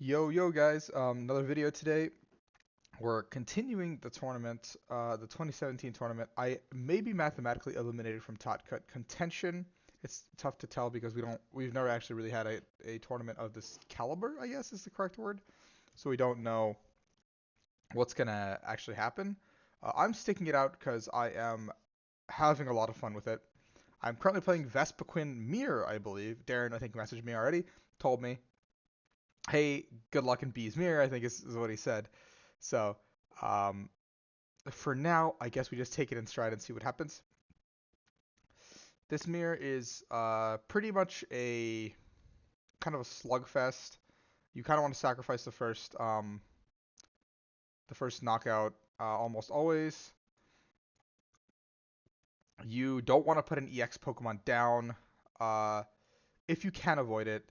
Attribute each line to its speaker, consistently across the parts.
Speaker 1: Yo guys, another video today. We're continuing the tournament, the 2017 tournament. I may be mathematically eliminated from Tot Cut contention. It's tough to tell because we've never actually really had a tournament of this caliber, I guess is the correct word. So we don't know what's gonna actually happen. I'm sticking it out because I am having a lot of fun with it. I'm currently playing Vespiquen Mirror, I believe. Darin, I think, messaged me already, told me, hey, good luck in B's Mirror, I think is what he said. So, um, for now, I guess we just take it in stride and see what happens. This mirror is pretty much a kind of a slugfest. You kind of want to sacrifice the first knockout almost always. You don't want to put an EX Pokemon down uh, if you can avoid it.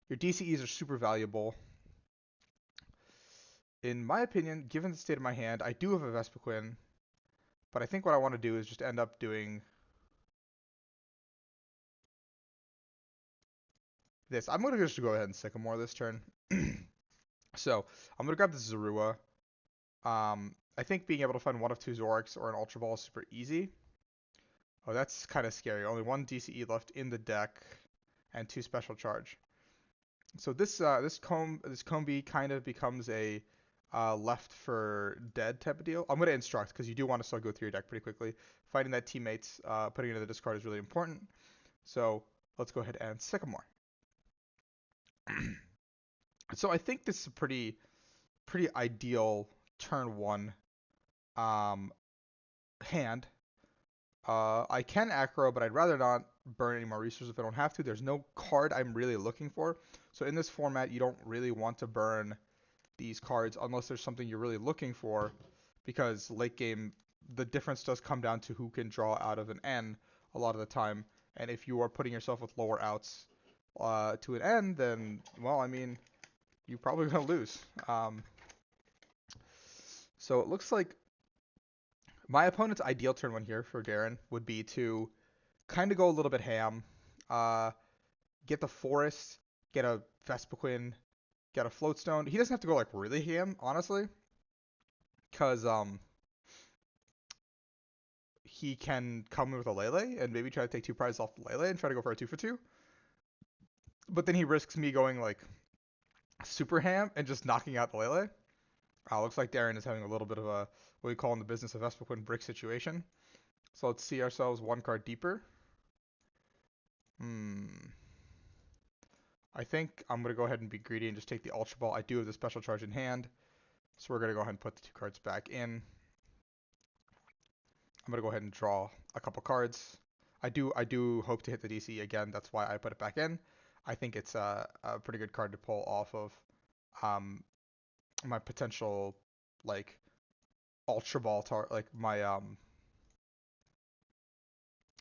Speaker 1: Your DCEs are super valuable. In my opinion, given the state of my hand, I do have a Vespiquen, but I think what I want to do is just end up doing this. I'm going to just go ahead and Sycamore this turn. So I'm going to grab this Zorua. I think being able to find one of two Zoroarks or an Ultra Ball is super easy. Oh, that's kind of scary. Only one DCE left in the deck and two Special Charge. So this Combi kind of becomes a left for dead type of deal. I'm going to instruct because you do want to still go through your deck pretty quickly. Finding that teammates, putting it into the discard is really important. So let's go ahead and Sycamore. So I think this is a pretty ideal turn one hand. I can Acro, but I'd rather not burn any more resources if I don't have to. There's no card I'm really looking for. So in this format, you don't really want to burn these cards unless there's something you're really looking for, because late game, the difference does come down to who can draw out of an N a lot of the time. And if you are putting yourself with lower outs to an N, then, well, I mean, you're probably going to lose. So it looks like my opponent's ideal turn one here for Darin would be to kind of go a little bit ham, uh, get the Forest, get a Vespiquen, get a Floatstone. He doesn't have to go like really ham, honestly, because he can come in with a Lele and maybe try to take two prizes off the Lele and try to go for a 2-for-2. But then he risks me going like super ham and just knocking out the Lele. Looks like Darin is having a little bit of a what we call in the business of Vespiquen brick situation. So let's see ourselves one card deeper. I think I'm going to go ahead and be greedy and just take the Ultra Ball. I do have the Special Charge in hand, so we're going to go ahead and put the two cards back in. I'm going to go ahead and draw a couple cards. I do hope to hit the DC again. That's why I put it back in. I think it's a pretty good card to pull off of my potential like Ultra Ball like my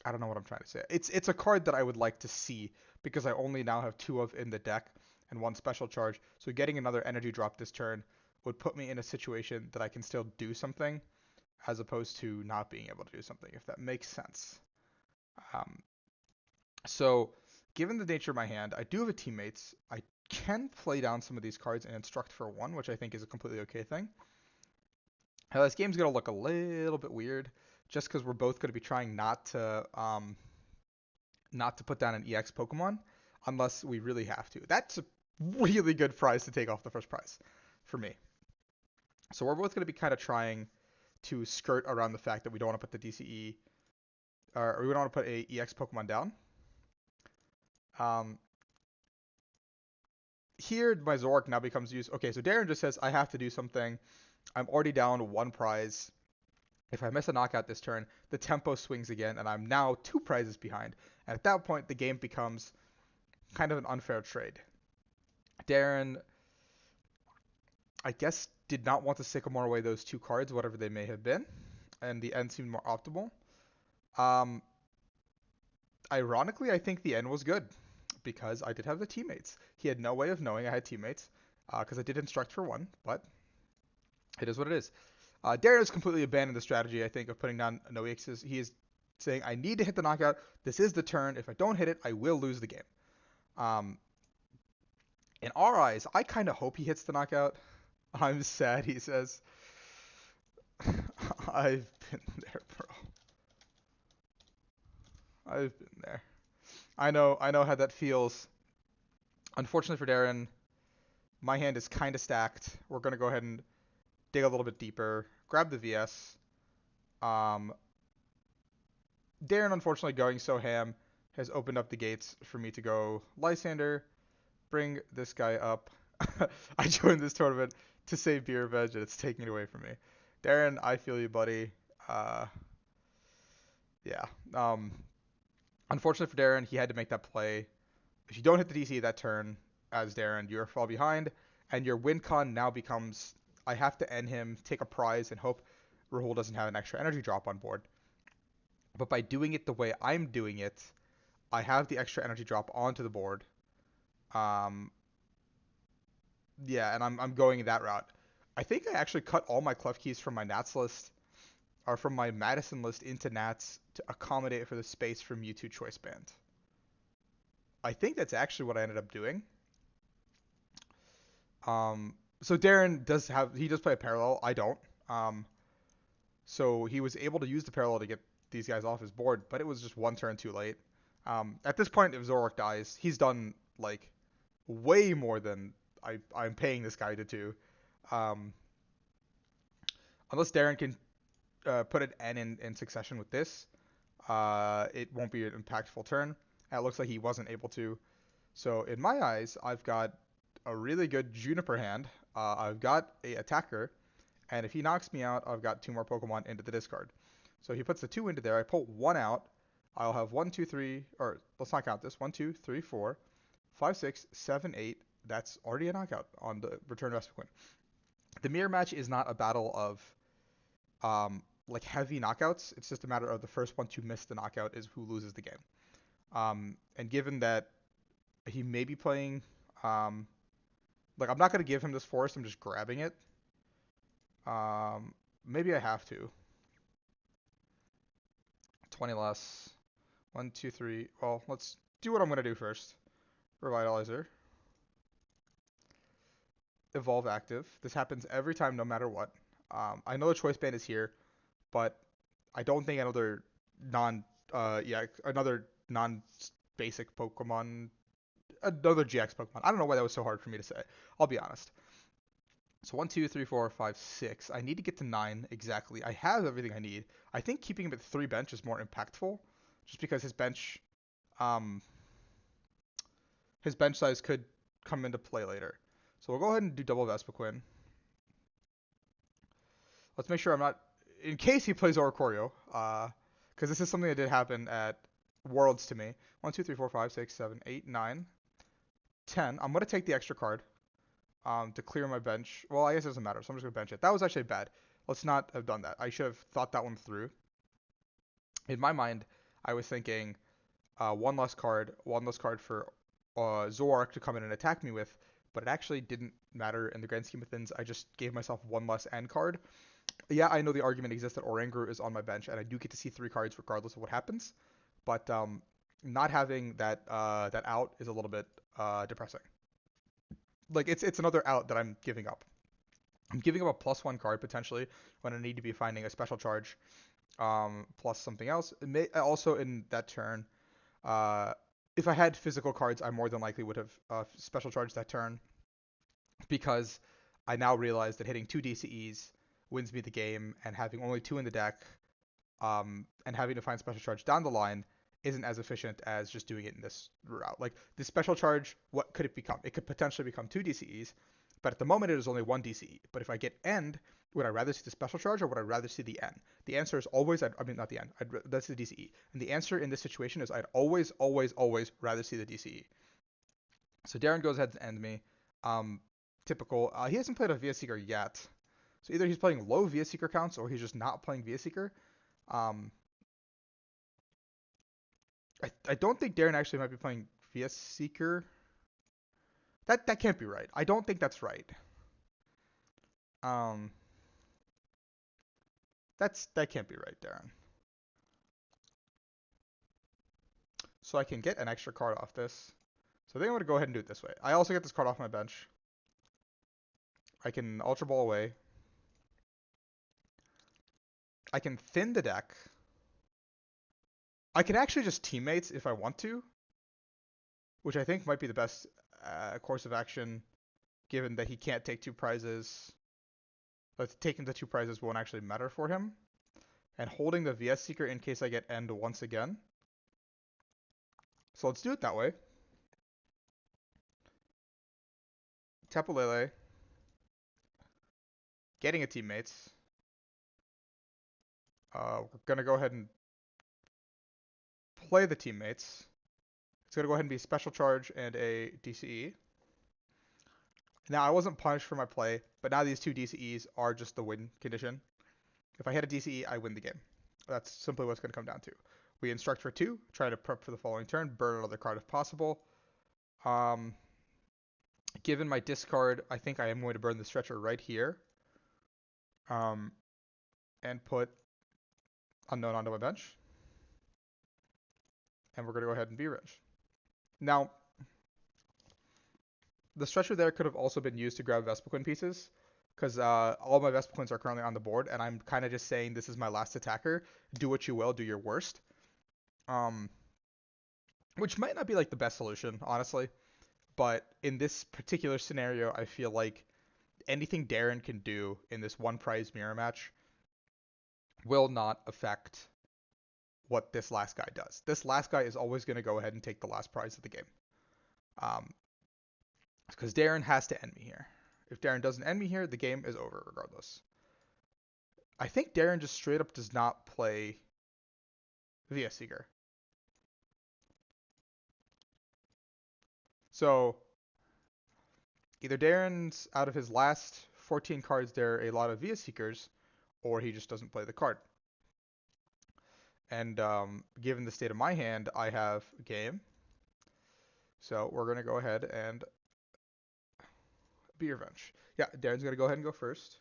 Speaker 1: I don't know what I'm trying to say. It's a card that I would like to see because I only now have two of in the deck and one Special Charge. So getting another energy drop this turn would put me in a situation that I can still do something as opposed to not being able to do something, if that makes sense. So given the nature of my hand, I do have a teammates. I can play down some of these cards and instruct for one, which I think is a completely okay thing. Now this game's going to look a little bit weird just because we're both going to be trying not to put down an EX Pokemon unless we really have to. That's a really good prize to take off the first prize for me. So we're both going to be kind of trying to skirt around the fact that we don't want to put the DCE or we don't want to put a EX Pokemon down. Here my Zoroark now becomes used. Okay, so Darin just says I have to do something. I'm already down one prize. If I miss a knockout this turn, the tempo swings again, and I'm now two prizes behind. And at that point, the game becomes kind of an unfair trade. Darin, I guess, did not want to Sycamore away those two cards, whatever they may have been, and the end seemed more optimal. Ironically, I think the end was good because I did have the teammates. He had no way of knowing I had teammates because I did instruct for one, but it is what it is. Darin has completely abandoned the strategy, I think, of putting down no EXs. He is saying, I need to hit the knockout. This is the turn. If I don't hit it, I will lose the game. In our eyes, I kind of hope he hits the knockout. I'm sad, he says. I've been there, bro. I've been there. I know how that feels. Unfortunately for Darin, my hand is kind of stacked. We're going to go ahead and dig a little bit deeper. Grab the VS. Um, Darin, unfortunately, going so ham has opened up the gates for me to go Lysander, bring this guy up. I joined this tournament to save beer veg, and it's taking it away from me. Darin, I feel you, buddy. Uh, yeah. Unfortunately for Darin, he had to make that play. If you don't hit the DC that turn as Darin, you're fall behind, and your win con now becomes I have to end him, take a prize, and hope Rahul doesn't have an extra energy drop on board. But by doing it the way I'm doing it, I have the extra energy drop onto the board. Um, yeah, and I'm going that route. I think I actually cut all my clef keys from my Nats list, or from my Madison list into Nats to accommodate for the space for Mewtwo Choice Band. I think that's actually what I ended up doing. So Darin does play a parallel. I don't. Um, so he was able to use the parallel to get these guys off his board, but it was just one turn too late. At this point, if Zoroark dies, he's done like way more than I'm paying this guy to do. Um, unless Darin can put an N in succession with this, it won't be an impactful turn. And it looks like he wasn't able to. So in my eyes, I've got a really good Juniper hand. I've got a attacker, and if he knocks me out, I've got two more Pokemon into the discard. So he puts the two into there. I pull one out. I'll have 1, 2, 3, or let's not count this. 1, 2, 3, 4, 5, 6, 7, 8. That's already a knockout on the return Vespiquen. The mirror match is not a battle of like heavy knockouts. It's just a matter of the first one to miss the knockout is who loses the game. And given that he may be playing, like I'm not gonna give him this forest. I'm just grabbing it. Maybe I have to. 20 less. 1, 2, 3. Well, let's do what I'm gonna do first. Revitalizer. Evolve active. This happens every time, no matter what. I know the choice band is here, but I don't think another non-basic Pokemon, another GX Pokemon. I don't know why that was so hard for me to say. I'll be honest. So 1, 2, 3, 4, 5, 6. I need to get to 9 exactly. I have everything I need. I think keeping him at 3 bench is more impactful, just because um, his bench size could come into play later. So we'll go ahead and do double Vespiquen. Let's make sure I'm not, in case he plays Oricorio, because this is something that did happen at Worlds to me. 1, 2, 3, 4, 5, 6, 7, 8, 9, 10. I'm going to take the extra card to clear my bench. Well, I guess it doesn't matter, so I'm just going to bench it. That was actually bad. Let's not have done that. I should have thought that one through. In my mind, I was thinking one less card for Zoroark to come in and attack me with, but it actually didn't matter in the grand scheme of things. I just gave myself one less end card. Yeah, I know the argument exists that Oranguru is on my bench, and I do get to see 3 cards regardless of what happens, but not having that out is a little bit depressing. Like it's another out that I'm giving up. I'm giving up a +1 card potentially when I need to be finding a special charge plus something else. Also in that turn, uh, if I had physical cards, I more than likely would have special charged that turn because I now realize that hitting 2 DCEs wins me the game, and having only 2 in the deck and having to find special charge down the line isn't as efficient as just doing it in this route. Like the special charge, what could it become? It could potentially become 2 DCEs, but at the moment it is only 1 DCE. But if I get end, would I rather see the special charge or would I rather see the N? The answer is always, not the N, that's the DCE. And the answer in this situation is I'd always, always, always rather see the DCE. So Darin goes ahead and end me. Typical. He hasn't played a VS Seeker yet. So either he's playing low VS Seeker counts or he's just not playing VS Seeker. I don't think Darin actually might be playing VS Seeker. That can't be right. I don't think that's right. That can't be right, Darin. So I can get an extra card off this. So I think I'm going to go ahead and do it this way. I also get this card off my bench. I can Ultra Ball away. I can thin the deck. I can actually just teammates if I want to, which I think might be the best course of action, given that he can't take two prizes. But taking the two prizes won't actually matter for him. And holding the VS Seeker in case I get end once again. So let's do it that way. Tapu Lele. Getting a teammates. We're going to go ahead and play the teammates. It's going to go ahead and be a special charge and a DCE. Now, I wasn't punished for my play, but now these two DCEs are just the win condition. If I hit a DCE, I win the game. That's simply what's going to come down to. We instruct for 2, try to prep for the following turn, burn another card if possible. Given my discard, I think I am going to burn the stretcher right here. And put Unknown onto my bench. And we're going to go ahead and B-Ridge. Now, the stretcher there could have also been used to grab Vespiquen pieces, because all my Vespiquens are currently on the board, and I'm kind of just saying this is my last attacker. Do what you will, do your worst. Which might not be like the best solution, honestly. But in this particular scenario, I feel like anything Darin can do in this one prize mirror match will not affect what this last guy does. This last guy is always going to go ahead and take the last prize of the game. Because Darin has to end me here. If Darin doesn't end me here, the game is over regardless. I think Darin just straight up does not play VS Seeker. So either Darin's out of his last 14 cards, there are a lot of VS Seekers, or he just doesn't play the card. And given the state of my hand, I have a game. So we're going to go ahead and be revenge. Yeah, Darin's going to go ahead and go first.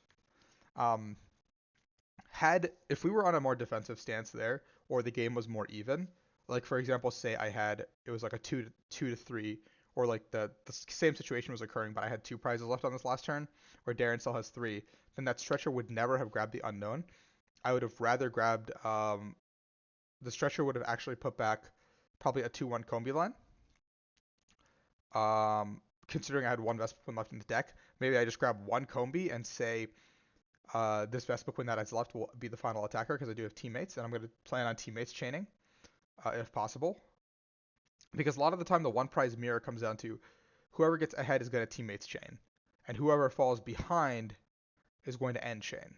Speaker 1: If we were on a more defensive stance there, or the game was more even, like for example, say it was like a 2 to 3, or like the same situation was occurring, but I had 2 prizes left on this last turn, or Darin still has 3, then that stretcher would never have grabbed the unknown. I would have rather grabbed, the stretcher would have actually put back probably a 2-1 combi line. Considering I had 1 Vespiquen left in the deck, maybe I just grab 1 combi and say, this Vespiquen that is left will be the final attacker because I do have teammates, and I'm going to plan on teammates chaining, if possible. Because a lot of the time the one prize mirror comes down to whoever gets ahead is going to teammates chain, and whoever falls behind is going to end chain.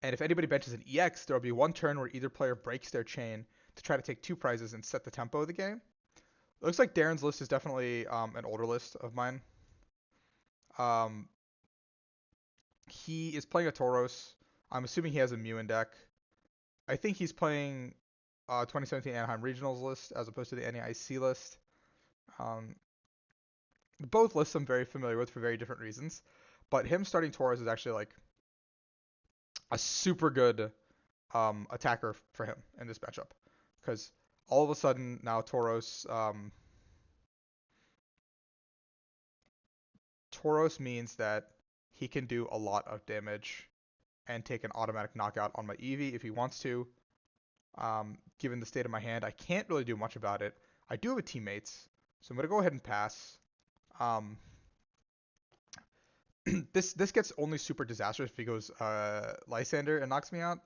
Speaker 1: And if anybody benches an EX, there will be one turn where either player breaks their chain to try to take 2 prizes and set the tempo of the game. It looks like Darin's list is definitely an older list of mine. He is playing a Tauros. I'm assuming he has a Mew in deck. I think he's playing 2017 Anaheim Regionals list as opposed to the NAIC list. Both lists I'm very familiar with for very different reasons. But him starting Tauros is actually like a super good attacker for him in this matchup. Because all of a sudden now Tauros means that he can do a lot of damage and take an automatic knockout on my Eevee if he wants to. Given the state of my hand, I can't really do much about it. I do have a teammates, so I'm going to go ahead and pass. This gets only super disastrous if he goes Lysander and knocks me out.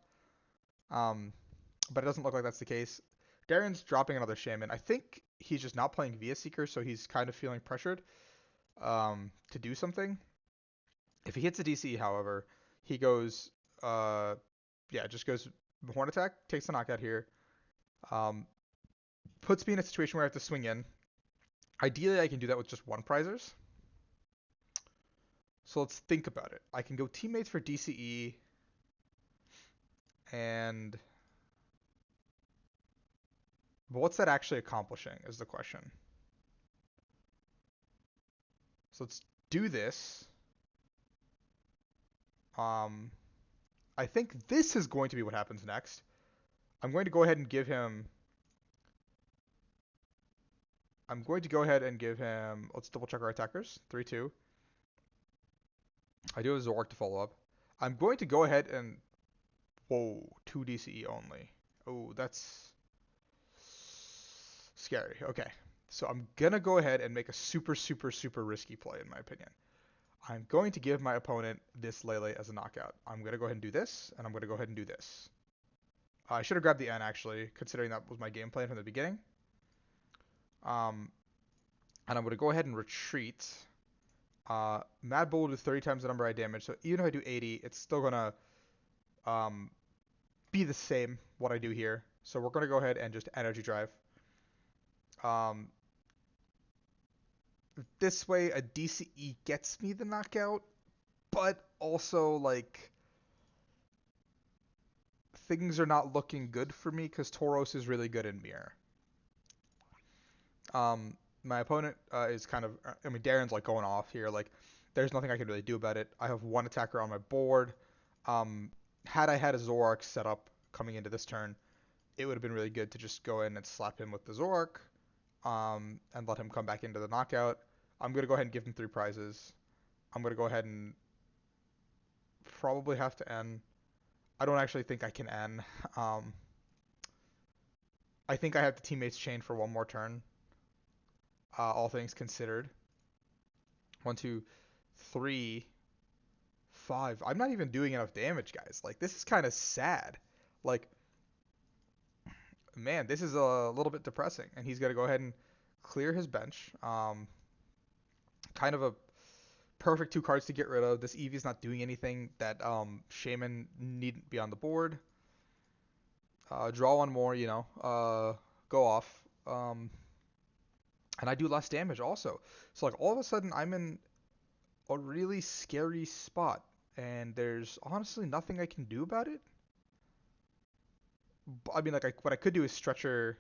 Speaker 1: But it doesn't look like that's the case. Darin's dropping another Shaman. I think he's just not playing VS Seeker, so he's kind of feeling pressured to do something. If he hits a DC, however, he goes, just goes Horn Attack, takes the knockout here, puts me in a situation where I have to swing in. Ideally, I can do that with just 1 prizers. So let's think about it. I can go teammates for DCE, but what's that actually accomplishing is the question. So let's do this. I think this is going to be what happens next. I'm going to go ahead and give him I'm going to go ahead and give him, let's double check our attackers. 3-2. I do have Zork to follow up. I'm going to go ahead and, whoa, 2 DCE only. Oh, that's scary. Okay. So I'm going to go ahead and make a super, super, super risky play, in my opinion. I'm going to give my opponent this Lele as a knockout. I'm going to go ahead and do this, and I'm going to go ahead and do this. I should have grabbed the N, actually, considering that was my game plan from the beginning. And I'm going to go ahead and retreat. Mad Bull will do 30 times the number I damage, so even if I do 80, it's still going to be the same what I do here. So we're going to go ahead and just energy drive. This way, a DCE gets me the knockout, but also, like, things are not looking good for me because Tauros is really good in mirror. My opponent is kind of, I mean, Darin's like going off here. Like, there's nothing I can really do about it. I have one attacker on my board. Had I had a Zoroark set up coming into this turn, it would have been really good to just go in and slap him with the Zoroark, and let him come back into the knockout. I'm going to go ahead and give him 3 prizes. I'm going to go ahead and probably have to N. I don't actually think I can N. I think I have the teammates chain for one more turn, all things considered. 1, 2, 3, 5. I'm not even doing enough damage, guys. Like, this is kind of sad. Like, man, this is a little bit depressing. And he's going to go ahead and clear his bench. Kind of a perfect 2 cards to get rid of. This Eevee's not doing anything that Shaman needn't be on the board. Draw 1 more, you know. Go off. And I do less damage also. So, like, all of a sudden, I'm in a really scary spot. And there's honestly nothing I can do about it. I mean, like, what I could do is stretcher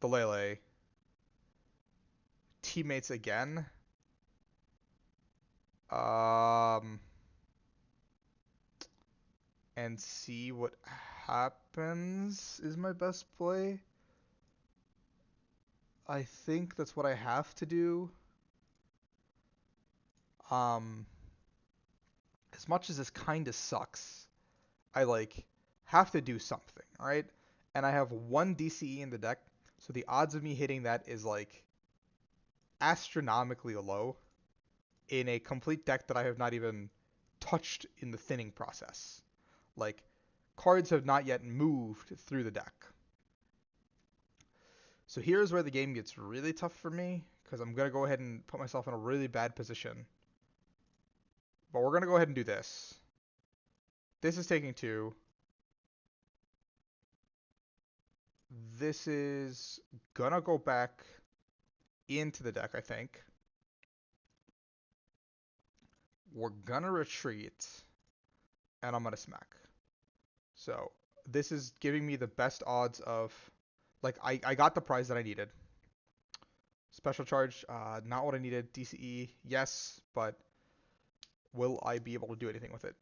Speaker 1: the Lele. Teammates again. And see what happens is my best play. I think that's what I have to do. As much as this kind of sucks, I like have to do something, all right? And I have 1 DCE in the deck, so the odds of me hitting that is like astronomically low in a complete deck that I have not even touched in the thinning process. Like, cards have not yet moved through the deck. So here's where the game gets really tough for me, because I'm going to go ahead and put myself in a really bad position. But we're going to go ahead and do this. This is taking 2. This is going to go back into the deck, I think. We're going to retreat, and I'm going to smack. So this is giving me the best odds of, like, I got the prize that I needed. Special charge, not what I needed. DCE, yes, but will I be able to do anything with it?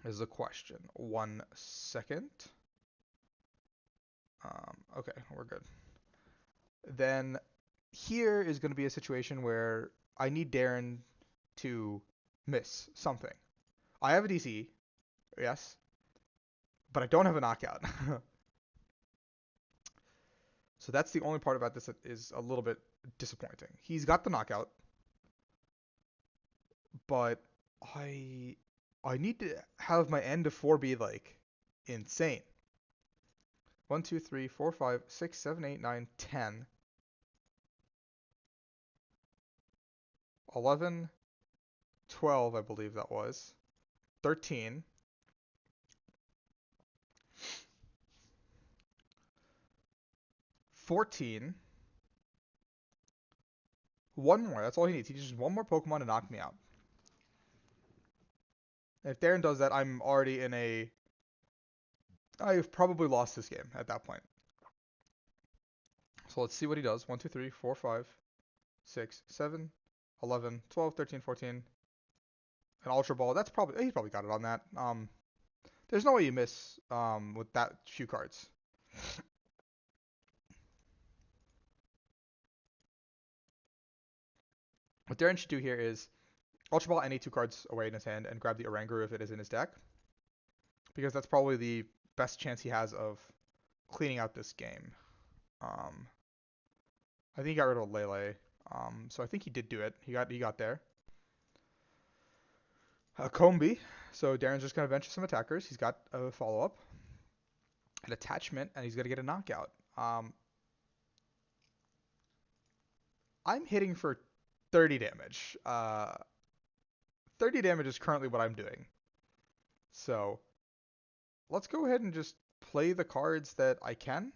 Speaker 1: Is the question. 1 second. Okay, we're good. Then here is going to be a situation where I need Darin to miss something. I have a DC, yes, but I don't have a knockout. So that's the only part about this that is a little bit disappointing. He's got the knockout, but I need to have my end of 4 be like insane. 1, 2, 3, 4, 5, 6, 7, 8, 9, 10, 11, 12, I believe that was, 13, 14, 1 more. That's all he needs. He needs just 1 more Pokemon to knock me out. And if Darin does that, I'm already in a... I've probably lost this game at that point. So let's see what he does. 1, 2, 3, 4, 5, 6, 7, 11, 12, 13, 14. An Ultra Ball. That's probably... He probably got it on that. There's no way you miss with that few cards. What Darin should do here is Ultra Ball any 2 cards away in his hand and grab the Oranguru if it is in his deck, because that's probably the best chance he has of cleaning out this game. I think he got rid of Lele, so I think he did do it. He got there. Combi, so Darin's just gonna venture some attackers. He's got a follow up, an attachment, and he's gonna get a knockout. I'm hitting for 30 damage. 30 damage is currently what I'm doing. So let's go ahead and just play the cards that I can.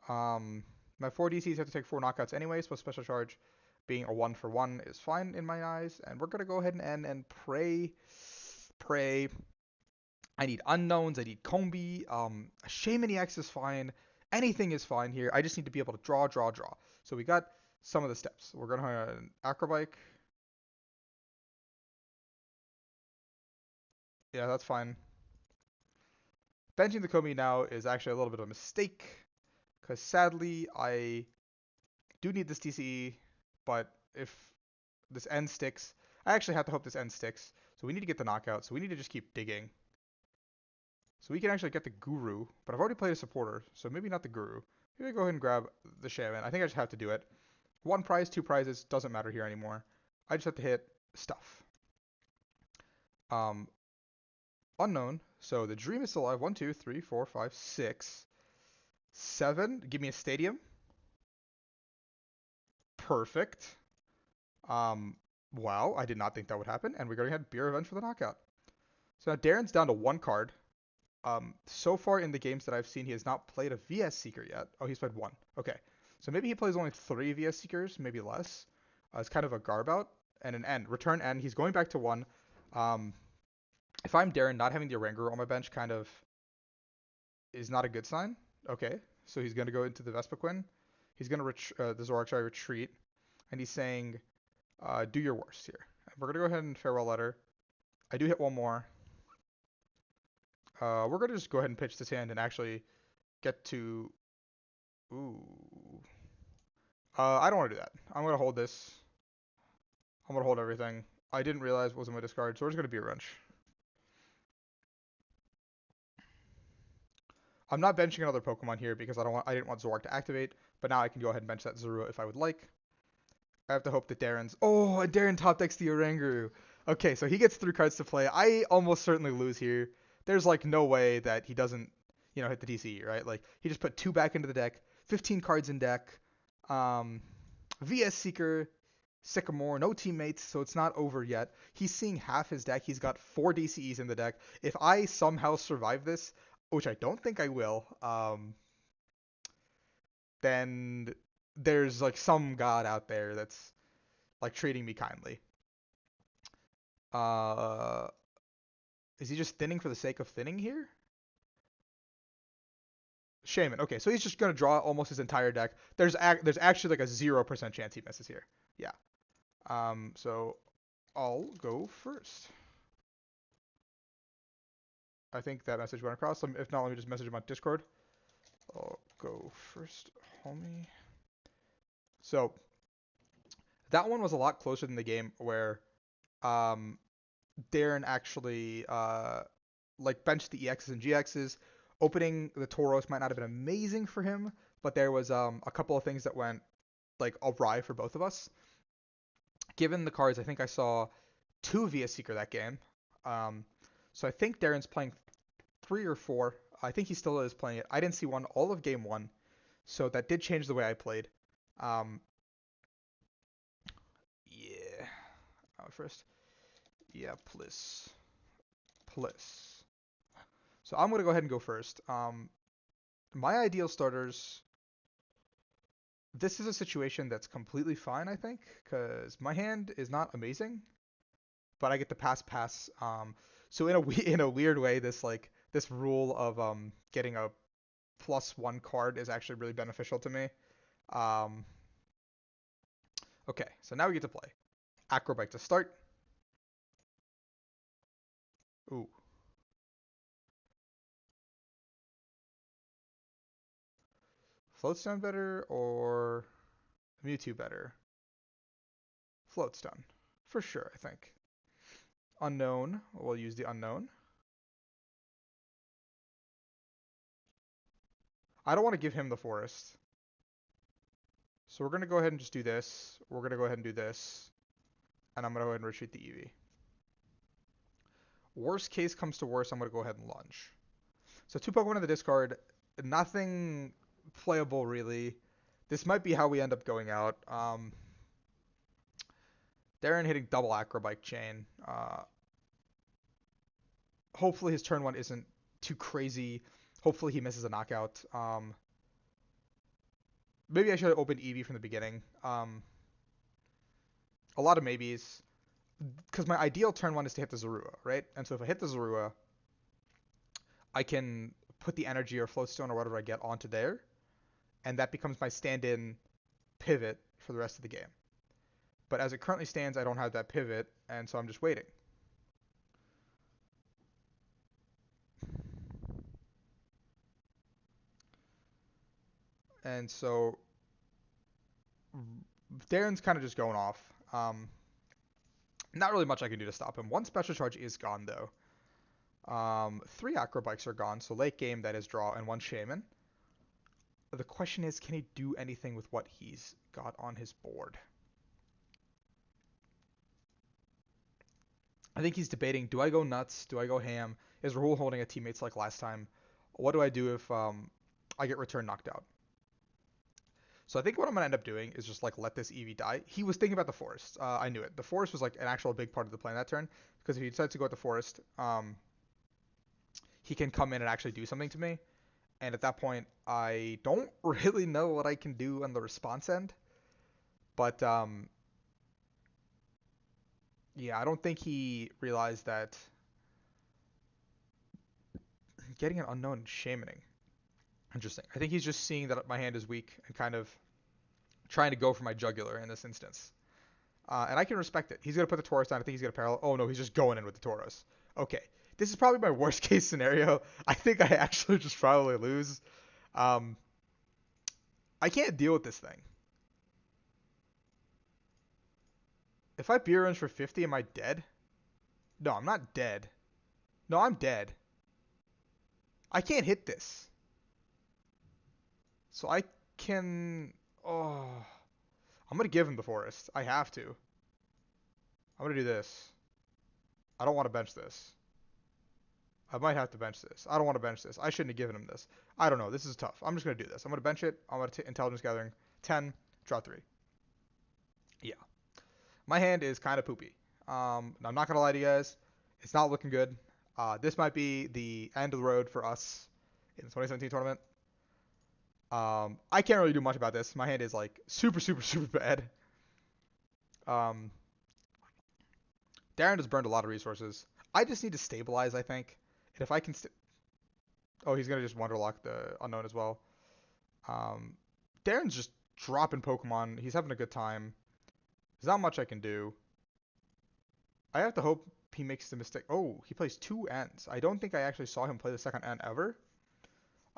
Speaker 1: My 4 DCs have to take 4 knockouts anyway, so special charge being a 1-for-1 is fine in my eyes. And we're going to go ahead and end and pray. I need unknowns. I need Combi. Shaman EX is fine. Anything is fine here. I just need to be able to draw. So we got some of the steps. We're going to have an Acrobike. Yeah, that's fine. Benching the Combi now is actually a little bit of a mistake, because sadly I do need this TCE, but if this end sticks, I actually have to hope this end sticks. So we need to get the knockout, so we need to just keep digging. So we can actually get the Guru, but I've already played a supporter, so maybe not the Guru. Maybe I go ahead and grab the Shaman. I think I just have to do it. 1 prize, 2 prizes, doesn't matter here anymore. I just have to hit stuff. Unknown. So the Dream is still alive. 1, 2, 3, 4, 5, 6, 7. Give me a Stadium. Perfect. Wow, I did not think that would happen. And we're going to have Beer Revenge for the knockout. So now Darin's down to 1 card. So far in the games that I've seen, he has not played a VS Seeker yet. Oh, he's played 1. Okay. So maybe he plays only 3 VS Seekers, maybe less. It's kind of a garb out. And an end. Return end. He's going back to 1. If I'm Darin, not having the Oranguru on my bench kind of is not a good sign. Okay. So he's going to go into the Vespiquen. He's going to the Zorarkshai retreat. And he's saying, do your worst here. We're going to go ahead and Farewell Letter. I do hit 1 more. We're going to just go ahead and pitch this hand and actually get to... Ooh. I don't want to do that. I'm going to hold this. I'm going to hold everything. I didn't realize it was in my discard, so we're just going to be a wrench. I'm not benching another Pokemon here because I didn't want Zoroark to activate, but now I can go ahead and bench that Zorua if I would like. I have to hope that Darin's... Oh, Darin top decks the Oranguru. Okay, so he gets 3 cards to play. I almost certainly lose here. There's like no way that he doesn't, hit the TCE, right? Like he just put 2 back into the deck, 15 cards in deck, VS Seeker, Sycamore, no teammates, so it's not over yet. He's seeing half his deck. He's got 4 DCEs in the deck. If I somehow survive this, which I don't think I will, then there's like some god out there that's like treating me kindly. Is he just thinning for the sake of thinning here? Shaman. Okay, so he's just gonna draw almost his entire deck. There's actually like a 0% chance he misses here. Yeah. So I'll go first. I think that message went across. If not, let me just message him on Discord. I'll go first, homie. So that one was a lot closer than the game where Darin actually like benched the EXs and GXs. Opening the Tauros might not have been amazing for him, but there was a couple of things that went like awry for both of us. Given the cards, I think I saw 2 VS Seeker that game. So I think Darin's playing 3 or 4. I think he still is playing it. I didn't see one all of game 1, so that did change the way I played. Yeah. First. Yeah, please. So I'm going to go ahead and go first. My ideal starters, this is a situation that's completely fine, I think, because my hand is not amazing, but I get the pass. So in a weird way, this rule of getting a +1 card is actually really beneficial to me. Okay, so now we get to play. Acrobike to start. Ooh. Floatstone better or Mewtwo better? Floatstone. For sure, I think. Unknown. We'll use the unknown. I don't want to give him the forest. So we're going to go ahead and just do this. We're going to go ahead and do this. And I'm going to go ahead and retreat the Eevee. Worst case comes to worst, I'm going to go ahead and lunge. So 2 Pokemon in the discard. Nothing playable, really. This might be how we end up going out. Darin hitting double Acrobike Chain. Hopefully his turn 1 isn't too crazy. Hopefully he misses a knockout. Maybe I should have opened Eevee from the beginning. A lot of maybes. Because my ideal turn 1 is to hit the Zorua, right? And so if I hit the Zorua, I can put the energy or Floatstone or whatever I get onto there. And that becomes my stand-in pivot for the rest of the game. But as it currently stands, I don't have that pivot, and so I'm just waiting. And so Darin's kind of just going off. Not really much I can do to stop him. 1 special charge is gone, though. 3 Acrobikes are gone, so late game that is draw, and 1 Shaman. The question is, can he do anything with what he's got on his board? I think he's debating, do I go nuts? Do I go ham? Is Rahul holding a teammates like last time? What do I do if I get return knocked out? So I think what I'm going to end up doing is just like let this Eevee die. He was thinking about the forest. I knew it. The forest was like an actual big part of the plan that turn. Because if he decides to go with the forest, he can come in and actually do something to me. And at that point, I don't really know what I can do on the response end. But yeah, I don't think he realized that getting an unknown shamaning. Interesting. I think he's just seeing that my hand is weak and kind of trying to go for my jugular in this instance. And I can respect it. He's going to put the Tauros down. I think he's going to parallel. Oh, no, he's just going in with the Tauros. Okay. This is probably my worst case scenario. I think I actually just probably lose. I can't deal with this thing. If I beer runs for 50, am I dead? No, I'm not dead. No, I'm dead. I can't hit this. So I can... Oh... I'm going to give him the forest. I have to. I'm going to do this. I don't want to bench this. I might have to bench this. I don't want to bench this. I shouldn't have given him this. I don't know. This is tough. I'm just going to do this. I'm going to bench it. I'm going to intelligence gathering. 10. Draw 3. Yeah. My hand is kind of poopy. I'm not going to lie to you guys. It's not looking good. This might be the end of the road for us in the 2017 tournament. I can't really do much about this. My hand is like super, super, super bad. Darin has burned a lot of resources. I just need to stabilize, I think. And if I can... Oh, he's going to just Wonderlock the Unknown as well. Darin's just dropping Pokemon. He's having a good time. There's not much I can do. I have to hope he makes the mistake. Oh, he plays 2 Ns. I don't think I actually saw him play the second N ever.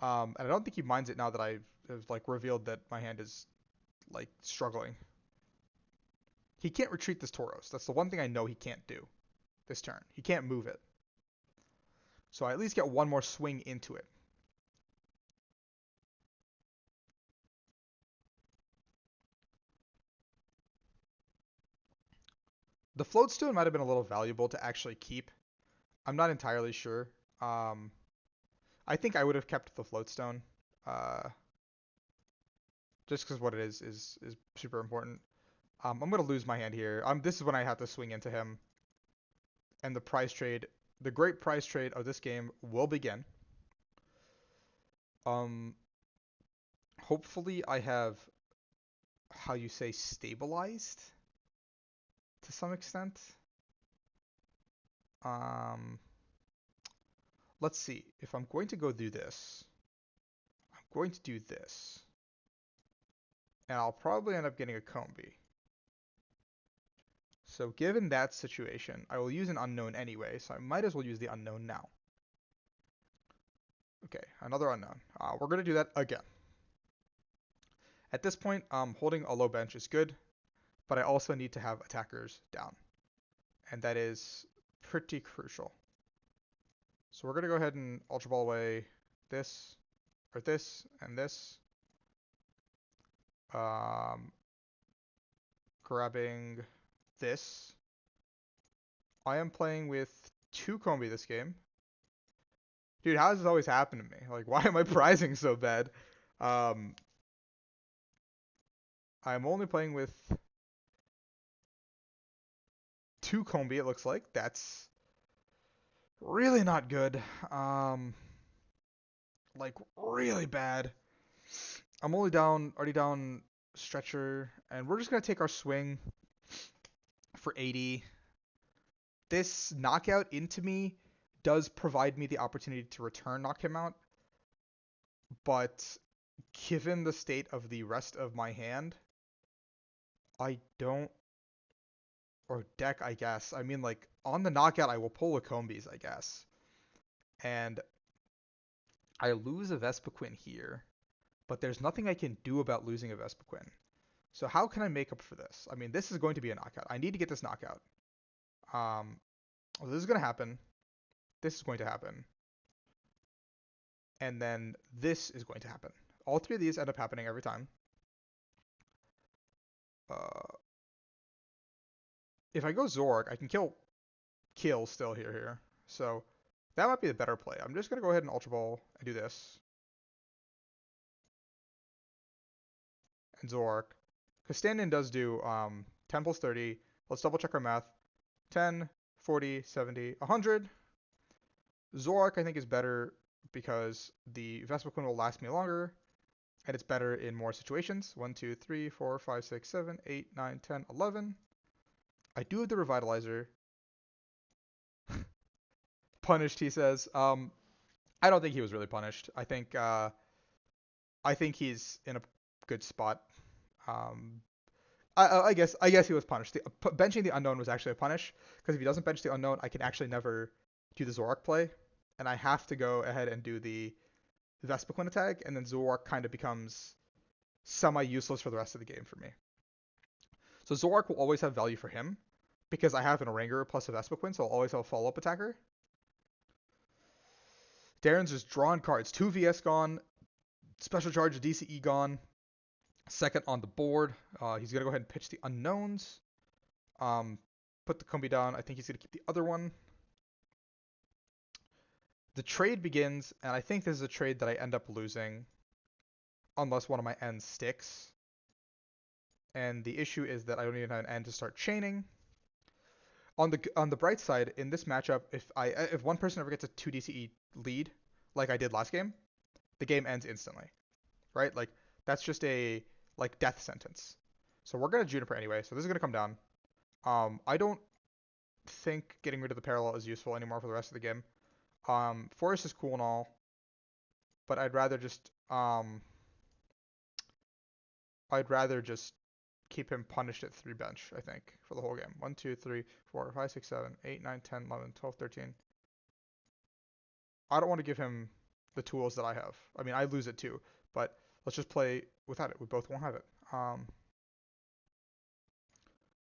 Speaker 1: And I don't think he minds it now that I've like revealed that my hand is like struggling. He can't retreat this Tauros. That's the one thing I know he can't do this turn. He can't move it. So I at least get one more swing into it. The Floatstone might have been a little valuable to actually keep. I'm not entirely sure. I think I would have kept the Floatstone. Just because what it is super important. I'm going to lose my hand here. This is when I have to swing into him. And the prize trade, the great prize trade of this game will begin. Hopefully I have, how you say, stabilized to some extent. Let's see. If I'm going to go do this, I'm going to do this. And I'll probably end up getting a Combi. So given that situation, I will use an unknown anyway, so I might as well use the unknown now. Okay, another unknown. We're going to do that again. At this point, holding a low bench is good. but I also need to have attackers down, and that is pretty crucial. So we're going to go ahead and Ultra Ball away this, or this, and this. Grabbing this. I am playing with 2 Combi this game. Dude, how does this always happen to me? Like, why am I prizing so bad? I'm only playing with 2 Combi, it looks like. That's really not good. Like, really bad. I'm already down stretcher, and we're just going to take our swing for 80. This knockout into me does provide me the opportunity to return knock him out, but given the state of the rest of my hand, I don't, or deck, I guess. I mean, like, on the knockout, I will pull the combis, I guess. And I lose a Vespiquen here, but there's nothing I can do about losing a Vespiquen. So how can I make up for this? I mean, this is going to be a knockout. I need to get this knockout. This is going to happen. This is going to happen. And then this is going to happen. All 3 of these end up happening every time. If I go Zork, I can kill still here. So that might be the better play. I'm just going to go ahead and Ultra Ball and do this. And Zork. Because stand-in does do 10 plus 30. Let's double check our math. 10, 40, 70, 100. Zork, I think, is better because the Vespiquen will last me longer, and it's better in more situations. 1, 2, 3, 4, 5, 6, 7, 8, 9, 10, 11. I do have the Revitalizer. Punished, he says. I don't think he was really punished. I think he's in a good spot. I guess he was punished. Benching the unknown was actually a punish, because if he doesn't bench the unknown, I can actually never do the Zorak play, and I have to go ahead and do the Vespiquen attack, and then Zorak kind of becomes semi-useless for the rest of the game for me. So Zorak will always have value for him, because I have an Oranger plus a Vespiquen, so I'll always have a follow-up attacker. Darin's just drawn cards. 2 VS gone, special charge DCE gone, second on the board. He's going to go ahead and pitch the unknowns. Put the Combi down. I think he's going to keep the other one. The trade begins, and I think this is a trade that I end up losing unless one of my ends sticks. And the issue is that I don't even have an end to start chaining. On the bright side, in this matchup, if one person ever gets a 2 DCE lead, like I did last game, the game ends instantly, right? Like, that's just a death sentence. So we're gonna Juniper anyway. So this is gonna come down. I don't think getting rid of the parallel is useful anymore for the rest of the game. Forest is cool and all, but I'd rather just keep him punished at 3 bench, I think, for the whole game. 1, 2, 3, 4, 5, 6, 7, 8, 9, 10, 11, 12, 13. I don't want to give him the tools that I have. I mean, I lose it too, but let's just play without it. We both won't have it.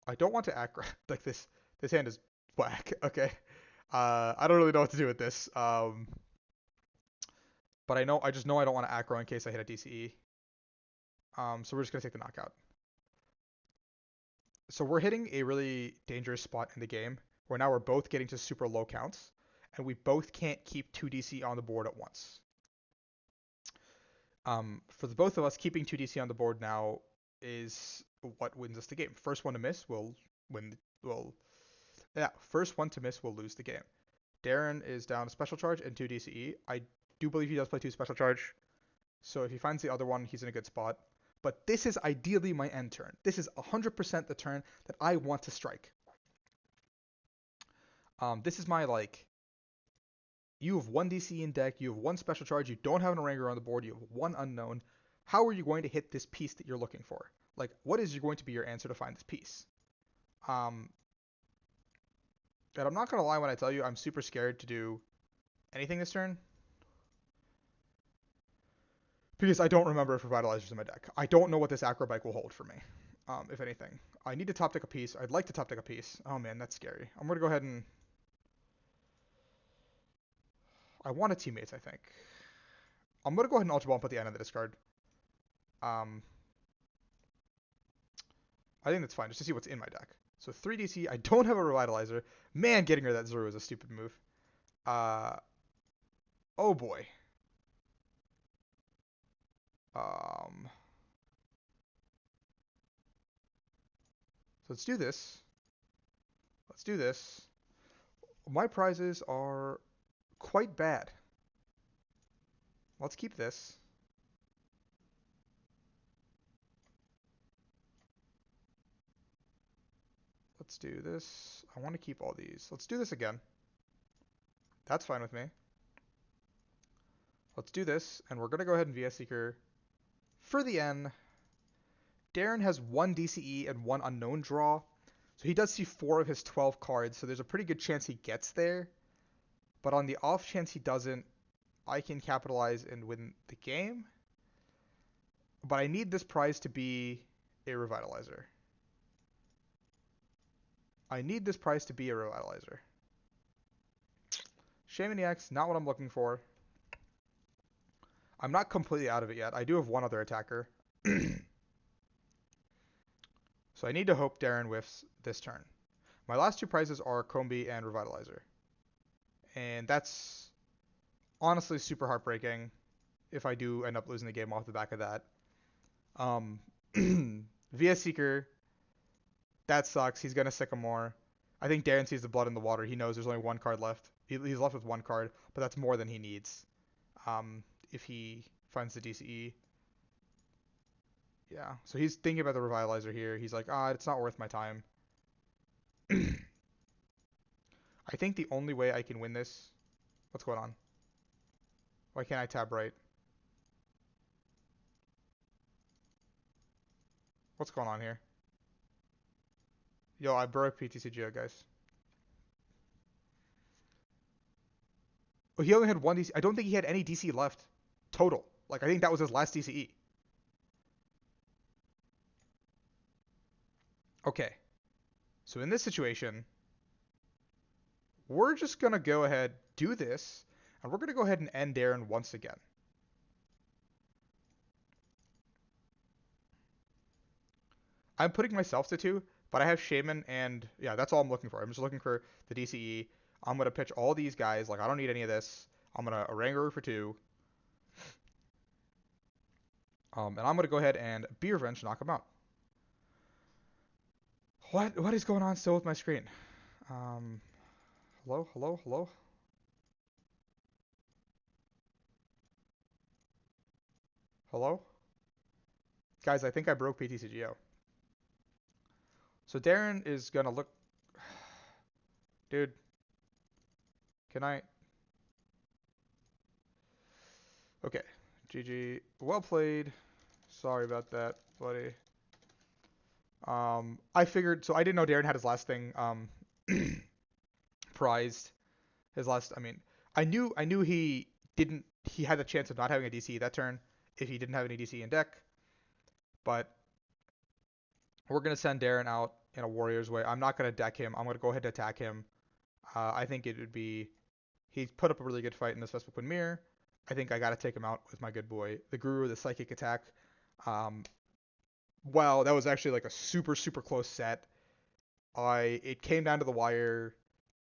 Speaker 1: I don't want to aggro. Like, this hand is whack. Okay. I don't really know what to do with this. But I just know I don't want to aggro in case I hit a DCE. So we're just gonna take the knockout. So we're hitting a really dangerous spot in the game where now we're both getting to super low counts, and we both can't keep 2 DC on the board at once. For the both of us, keeping 2 DC on the board now is what wins us the game. First one to miss will win. First one to miss will lose the game. Darin is down a special charge and 2 DCE. I do believe he does play 2 special charge, so if he finds the other one, he's in a good spot. But this is ideally my end turn. This is 100% the turn that I want to strike. This is my, you have 1 DC in deck, you have 1 special charge, you don't have an Oranger on the board, you have 1 unknown. How are you going to hit this piece that you're looking for? Like, what is going to be your answer to find this piece? And I'm not going to lie when I tell you I'm super scared to do anything this turn, because I don't remember if Revitalizer's in my deck. I don't know what this Acrobike will hold for me. if anything. I need to top deck a piece. I'd like to top deck a piece. Oh man, that's scary. I'm going to go ahead and... I want a teammates, I think. I'm going to go ahead and Ultra Ball and put the end on the discard. I think that's fine, just to see what's in my deck. So 3 DC, I don't have a Revitalizer. Man, getting rid of that Zero is a stupid move. Oh boy. So let's do this. Let's do this. My prizes are quite bad. Let's keep this. Let's do this. I want to keep all these. Let's do this again. That's fine with me. Let's do this, and we're going to go ahead and Vespiquen for the N. Darin has 1 DCE and 1 unknown draw, so he does see 4 of his 12 cards, so there's a pretty good chance he gets there. But on the off chance he doesn't, I can capitalize and win the game. But I need this prize to be a Revitalizer. I need this prize to be a Revitalizer. Shaman EX, not what I'm looking for. I'm not completely out of it yet. I do have one other attacker. So I need to hope Darin whiffs this turn. My last 2 prizes are Combi and Revitalizer. And that's honestly super heartbreaking if I do end up losing the game off the back of that. Vespiquen, that sucks. He's going to Sycamore. I think Darin sees the blood in the water. He knows there's only 1 card left. He's left with 1 card, but that's more than he needs if he finds the DCE. Yeah, so he's thinking about the Revitalizer here. He's like, it's not worth my time. I think the only way I can win this... What's going on? Why can't I tab right? What's going on here? Yo, I broke PTCGO, guys. Oh, he only had 1 DC. I don't think he had any DC left. Total. Like, I think that was his last DCE. Okay. So in this situation, we're just going to go ahead, do this, and we're going to go ahead and end Darin once again. I'm putting myself to 2, but I have Shaman, and yeah, that's all I'm looking for. I'm just looking for the DCE. I'm going to pitch all these guys. Like, I don't need any of this. I'm going to Oranguru for 2. And I'm going to go ahead and Be Revenge, knock him out. What is going on still with my screen? Hello? Hello? Guys, I think I broke PTCGO. So Darin is going to look... Dude. Can I... Okay. GG. Well played. Sorry about that, buddy. I figured... So I didn't know Darin had his last thing prized. His last... I mean, I knew he didn't... He had the chance of not having a DC that turn if he didn't have any DC in deck. But we're going to send Darin out in a Warrior's way. I'm not going to deck him. I'm going to go ahead and attack him. I think it would be... He's put up a really good fight in this Vespiquen Mirror. I think I got to take him out with my good boy. The Guru, the Psychic Attack. Well, that was actually like a super, super close set. It came down to the wire.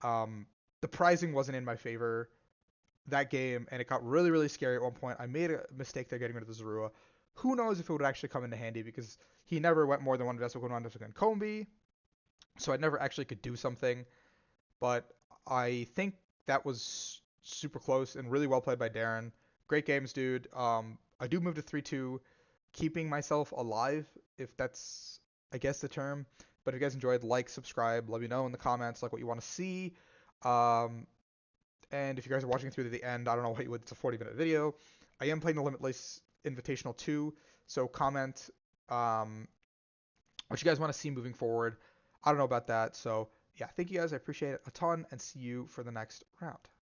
Speaker 1: The prizing wasn't in my favor that game, and it got really, really scary at one point. I made a mistake there getting rid of the Zorua. Who knows if it would actually come into handy, because he never went more than 1 Vespiquen, 1 Vespiquen Combi, so I never actually could do something. But I think that was super close and really well played by Darin. Great games, dude. I do move to 3-2, keeping myself alive, if that's, I guess, the term. But if you guys enjoyed, like, subscribe, let me know in the comments like what you want to see. And if you guys are watching through to the end, I don't know what you would. It's a 40-minute video. I am playing the Limitless Invitational 2, so comment what you guys want to see moving forward. I don't know about that, so yeah, thank you guys. I appreciate it a ton, and see you for the next round.